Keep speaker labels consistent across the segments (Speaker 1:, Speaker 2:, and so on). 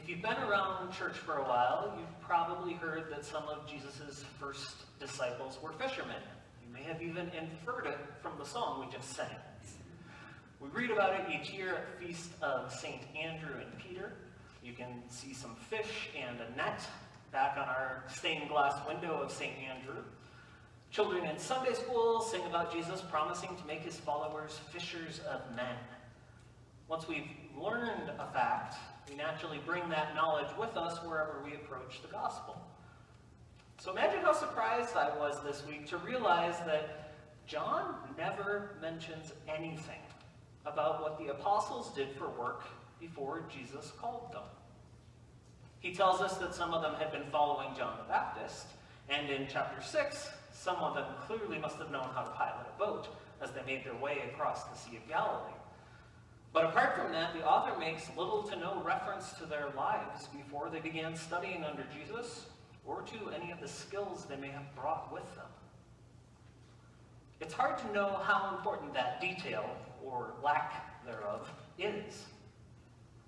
Speaker 1: If you've been around church for a while, you've probably heard that some of Jesus' first disciples were fishermen. You may have even inferred it from the song we just sang. We read about it each year at the feast of St. Andrew and Peter. You can see some fish and a net back on our stained glass window of St. Andrew. Children in Sunday school sing about Jesus promising to make his followers fishers of men. Once we've learned a fact, we naturally bring that knowledge with us wherever we approach the gospel. So imagine how surprised I was this week to realize that John never mentions anything about what the apostles did for work before Jesus called them. He tells us that some of them had been following John the Baptist, and in chapter 6, some of them clearly must have known how to pilot a boat as they made their way across the Sea of Galilee. But apart from that, the author makes little to no reference to their lives before they began studying under Jesus, or to any of the skills they may have brought with them. It's hard to know how important that detail, or lack thereof, is.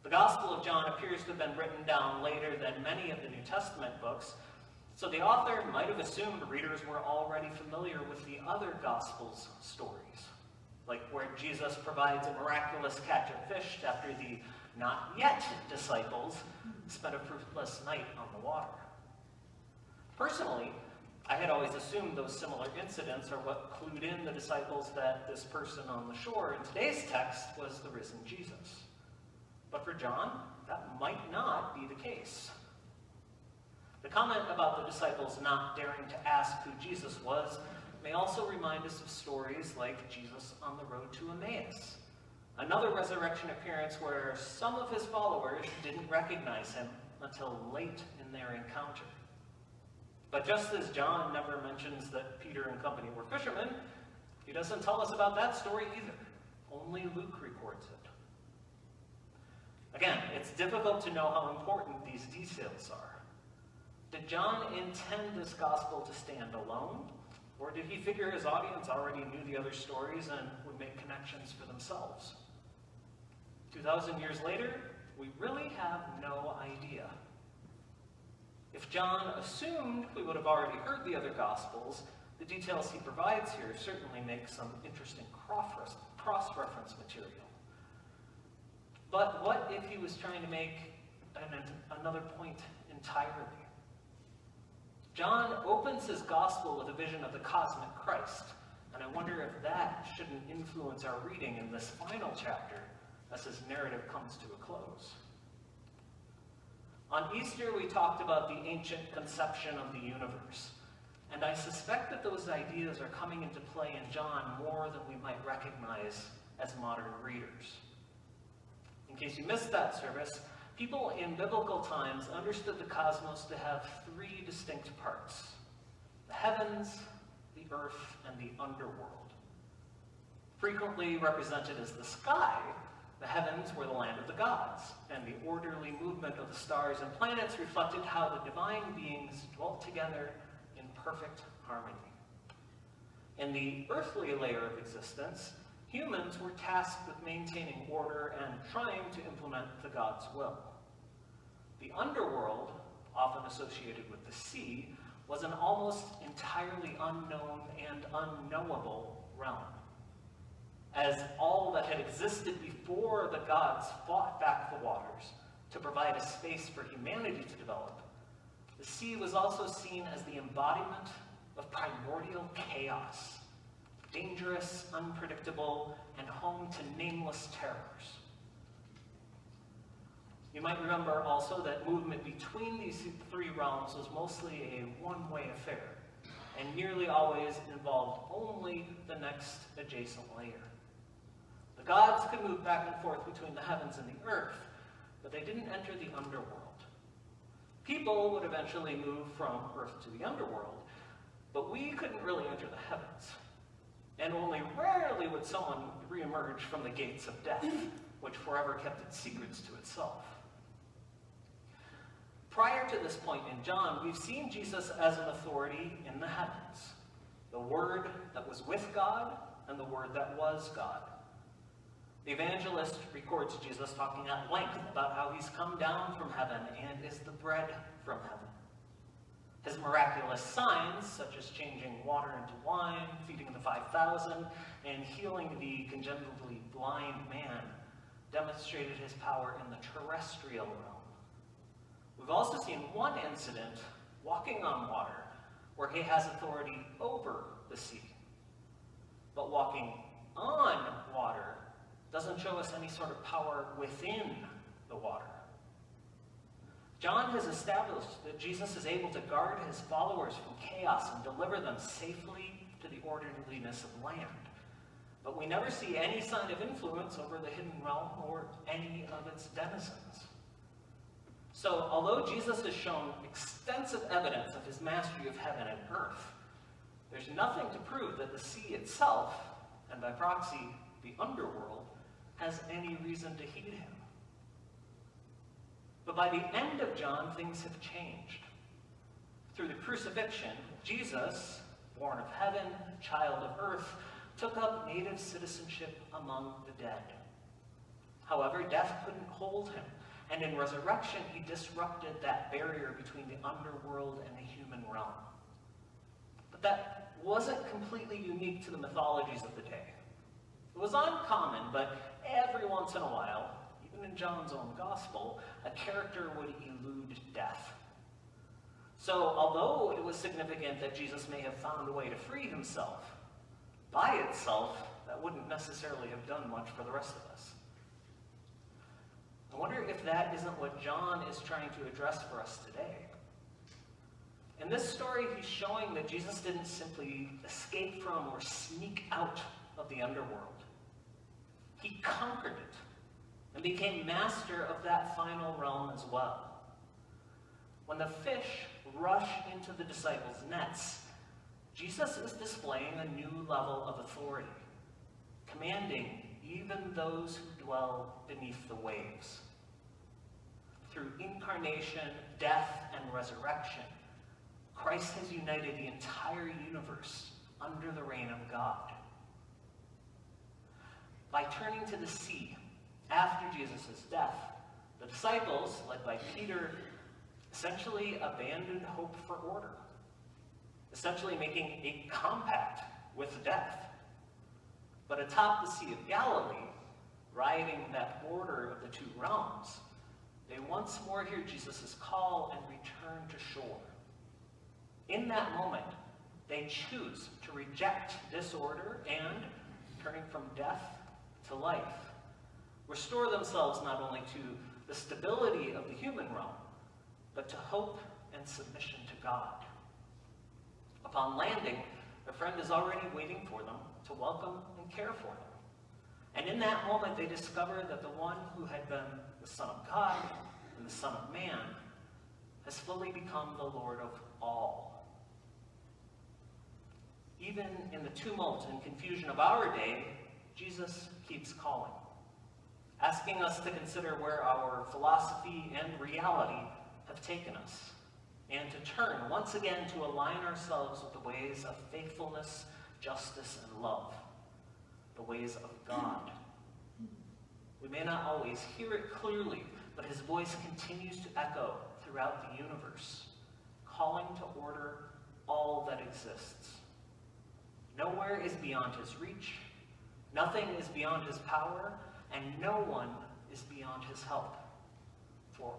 Speaker 1: The Gospel of John appears to have been written down later than many of the New Testament books, so the author might have assumed readers were already familiar with the other Gospels' stories, like where Jesus provides a miraculous catch of fish after the not yet disciples spent a fruitless night on the water. Personally, I had always assumed those similar incidents are what clued in the disciples that this person on the shore in today's text was the risen Jesus. But for John, that might not be the case. The comment about the disciples not daring to ask who Jesus was may also remind us of stories like Jesus on the road to Emmaus, another resurrection appearance where some of his followers didn't recognize him until late in their encounter. But just as John never mentions that Peter and company were fishermen, he doesn't tell us about that story either. Only Luke records it. Again, it's difficult to know how important these details are. Did John intend this gospel to stand alone? Or did he figure his audience already knew the other stories and would make connections for themselves? 2,000 years later, we really have no idea. If John assumed we would have already heard the other Gospels, the details he provides here certainly make some interesting cross-reference material. But what if he was trying to make another point entirely? John opens his Gospel with a vision of the cosmic Christ, and I wonder if that shouldn't influence our reading in this final chapter as his narrative comes to a close. On Easter, we talked about the ancient conception of the universe, and I suspect that those ideas are coming into play in John more than we might recognize as modern readers. In case you missed that service, people in biblical times understood the cosmos to have three distinct parts: the heavens, the earth, and the underworld. Frequently represented as the sky, the heavens were the land of the gods, and the orderly movement of the stars and planets reflected how the divine beings dwelt together in perfect harmony. In the earthly layer of existence, humans were tasked with maintaining order and trying to implement the God's will. The underworld, often associated with the sea, was an almost entirely unknown and unknowable realm. As all that had existed before the gods fought back the waters to provide a space for humanity to develop, the sea was also seen as the embodiment of primordial chaos, dangerous, unpredictable, and home to nameless terrors. You might remember also that movement between these three realms was mostly a one-way affair, and nearly always involved only the next adjacent layer. The gods could move back and forth between the heavens and the earth, but they didn't enter the underworld. People would eventually move from earth to the underworld, but we couldn't really enter the heavens. And only rarely would someone reemerge from the gates of death, which forever kept its secrets to itself. Prior to this point in John, we've seen Jesus as an authority in the heavens, the Word that was with God and the Word that was God. The evangelist records Jesus talking at length about how he's come down from heaven and is the bread from heaven. His miraculous signs, such as changing water into wine, feeding the 5,000, and healing the congenitally blind man, demonstrated his power in the terrestrial realm. We've also seen one incident, walking on water, where he has authority over the sea. But walking on water doesn't show us any sort of power within the water. John has established that Jesus is able to guard his followers from chaos and deliver them safely to the orderliness of land. But we never see any sign of influence over the hidden realm or any of its denizens. So, although Jesus has shown extensive evidence of his mastery of heaven and earth, there's nothing to prove that the sea itself, and by proxy, the underworld, has any reason to heed him. But by the end of John, things have changed. Through the crucifixion, Jesus, born of heaven, child of earth, took up native citizenship among the dead. However, death couldn't hold him, and in resurrection, he disrupted that barrier between the underworld and the human realm. But that wasn't completely unique to the mythologies of the day. It was uncommon, but every once in a while, even in John's own gospel, a character would elude death. So, although it was significant that Jesus may have found a way to free himself, by itself, that wouldn't necessarily have done much for the rest of us. I wonder if that isn't what John is trying to address for us today. In this story, he's showing that Jesus didn't simply escape from or sneak out of the underworld. He conquered it and became master of that final realm as well. When the fish rush into the disciples' nets, Jesus is displaying a new level of authority, commanding even those who dwell beneath the waves. Through incarnation, death, and resurrection, Christ has united the entire universe under the reign of God. By turning to the sea after Jesus' death, the disciples, led by Peter, essentially abandoned hope for order, essentially making a compact with death. But atop the Sea of Galilee, riding that border of the two realms, they once more hear Jesus' call and return to shore. In that moment, they choose to reject disorder and, turning from death to life, restore themselves not only to the stability of the human realm, but to hope and submission to God. Upon landing, a friend is already waiting for them to welcome and care for them. And in that moment, they discover that the one who had been the Son of God and the Son of Man has fully become the Lord of all. Even in the tumult and confusion of our day, Jesus keeps calling, asking us to consider where our philosophy and reality have taken us, and to turn once again to align ourselves with the ways of faithfulness, justice, and love, the ways of God. We may not always hear it clearly, but his voice continues to echo throughout the universe, calling to order all that exists. Nowhere is beyond his reach, nothing is beyond his power, and no one is beyond his help. For